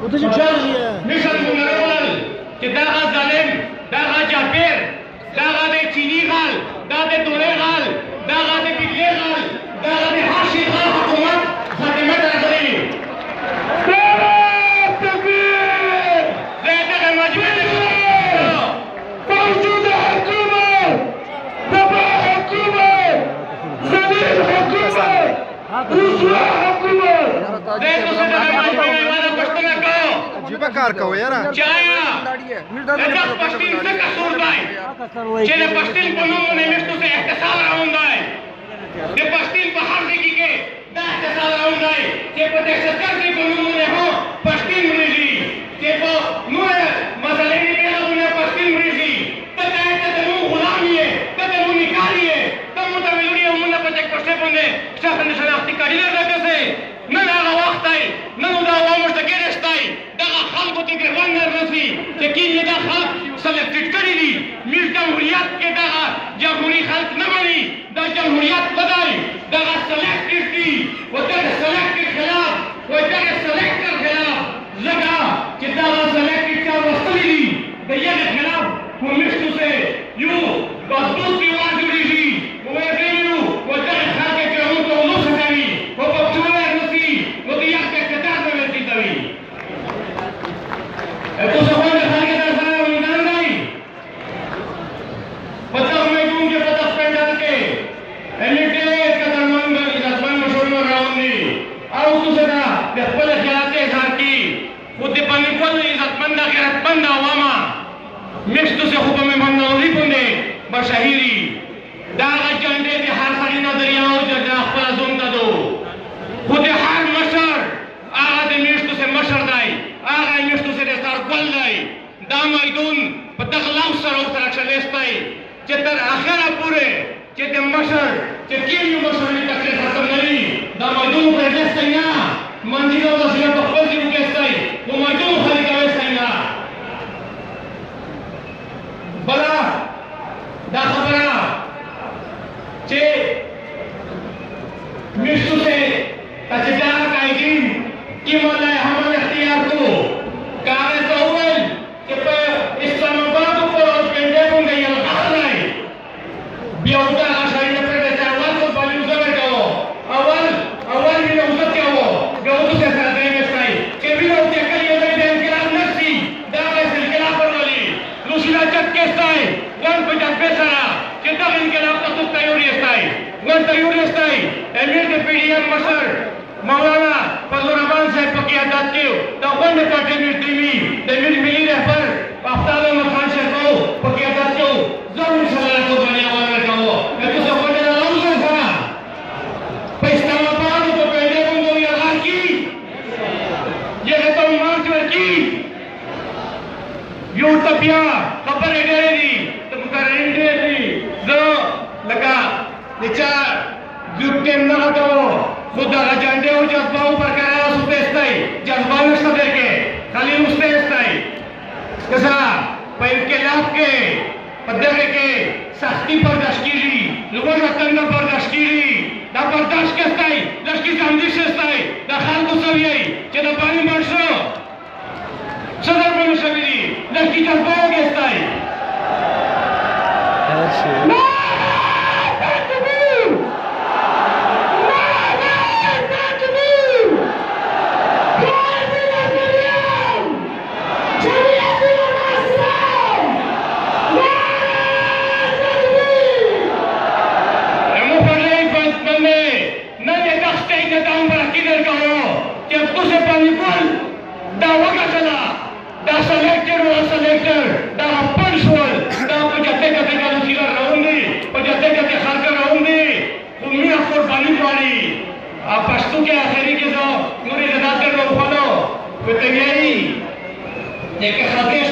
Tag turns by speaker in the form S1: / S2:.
S1: مثل منرول چې دغه ظالم دغه جابر دغه د چینی غل دا د دورې غل دغه د بجلی غل دغه د هر شي غل حکومت خدمت راغلی زه دغه مجبور
S2: موجود حکومت تبع حکومت ذلیل حکومت رسوا حکومت
S1: زه تاسو ته مجبور یم پښتنه کو
S3: جيبه کار کوي یاره
S1: چایا دا پښتون څه قصور دی چې د پښتون په نوم باندې مشتو څه احتساب راوند دی د پښتون په هر ځای کې دا احتساب راوند دی چې په دې سرکار کې په نوم باندې هو پښتون مريږي چې په نور مسلې نه پیژنه پښتون مريږي ته ته نو غلام یې ته نو نکال یې ته مو ته ویلې مونږ په دې پښتون باندې څنګه شناختی کاری راکسه نه هغه وخت دی نه دا عوامو ته کېږي دغه خلکو ته ګرځون نه رسي چې کله دا خلک سلیکټ کړی دي میر جمهوریت کې دغه جمهوریت خلک نه مانی دا جمهوریت بدای دغه سلیکټ دي او دغه سلیکټ خلاف او دغه سلیکټ خلاف زګه چې دا سلیکټ کا وستلی دي د یې خلاف په مشتو سه یو مضبوط دیوال جوړیږي او ویلو او دغه خلک چې موږ ته ولوسه کوي او په ټول نسي نو دې یو څه کتاب نه ورتي کوي Entonces, ¿cuál es el que te sale a mirar ahí? Pues me digo que puedas pensar que el que es que te manda y las manos son los raones. Ahora tú se da, después de que la te aquí, usted para mi pueblo y las manda que las manda Obama. Mixto se ocupa me manda lo dipone, Bashahiri. Daga jande de har sari nadariya o jada khla zonda do. Khud har mashar, aga de mixto se mashar dai. آغا میشتو سره سر کول دی دا میدون په دغه لام سره سره چلیستی چې تر اخره پورې چې د مشر چې کیمیو مشرې تکلیف ختم نه وي دا میدون په دستی نه منځینو وسیله په خپل ځای وکړستی خو میدون خالي کوستی نه بله دا خبره چې میشتو سه چې دغه قایدین کی مولا حمل اختیار کو کار تو اول کہ اسلام آباد کو پنڈے کو گئی الغائی بیاوتا اشاری پر دیتا اول کو بالی اسے بیٹھو اول بھی اسے کیا ہو بیاوتا سے ساتھ دے مسائی کہ بھی ہوتے کلی ہوتے دے انقلاب نفسی دعوے سے انقلاب پر والی لوسیلا چک کے استائی وان پہ جب پیسارا کہ دغ انقلاب کا تو تیوری استائی وان تیوری استائی امیر کے پی ڈی ایم مصر مولانا فضل الرحمان صاحب پکی عدد کیو دا غنڈ پارٹی مرتیمی دا ملی رہبر افتاد احمد خان صاحب کو پکی عدد کیو ضرور صلاح کو بنی آواز رکھاو ایتو سے غنڈ دا روز ہے سنا پہ اسلام آباد تو پہلے بندو یا غار کی یہ ہے تو مارچ ورکی یو تپیا خبر اڈیرے دی تو مقررین دے دی زو لگا نچار زوٹیم نگا دو خدا جانڈے ہو جذبہ برقرار ہوتے استائی جذبہ نشتا دے کے خالی استے استائی کسا پہ انقلاب کے پدرے کے سختی برداشت کیجی لوگوں کا تنگا برداشت کیجی دا برداشت کے استائی لشکی سامدش استائی دا خال کو سویئی چہ دا پانی مرشو صدر بنو شویدی لشکی جذبہ ہو گے استائی پشتو کے آخری کے دو نوری جداد کر لو پھولو تو تیاری ایک خطیش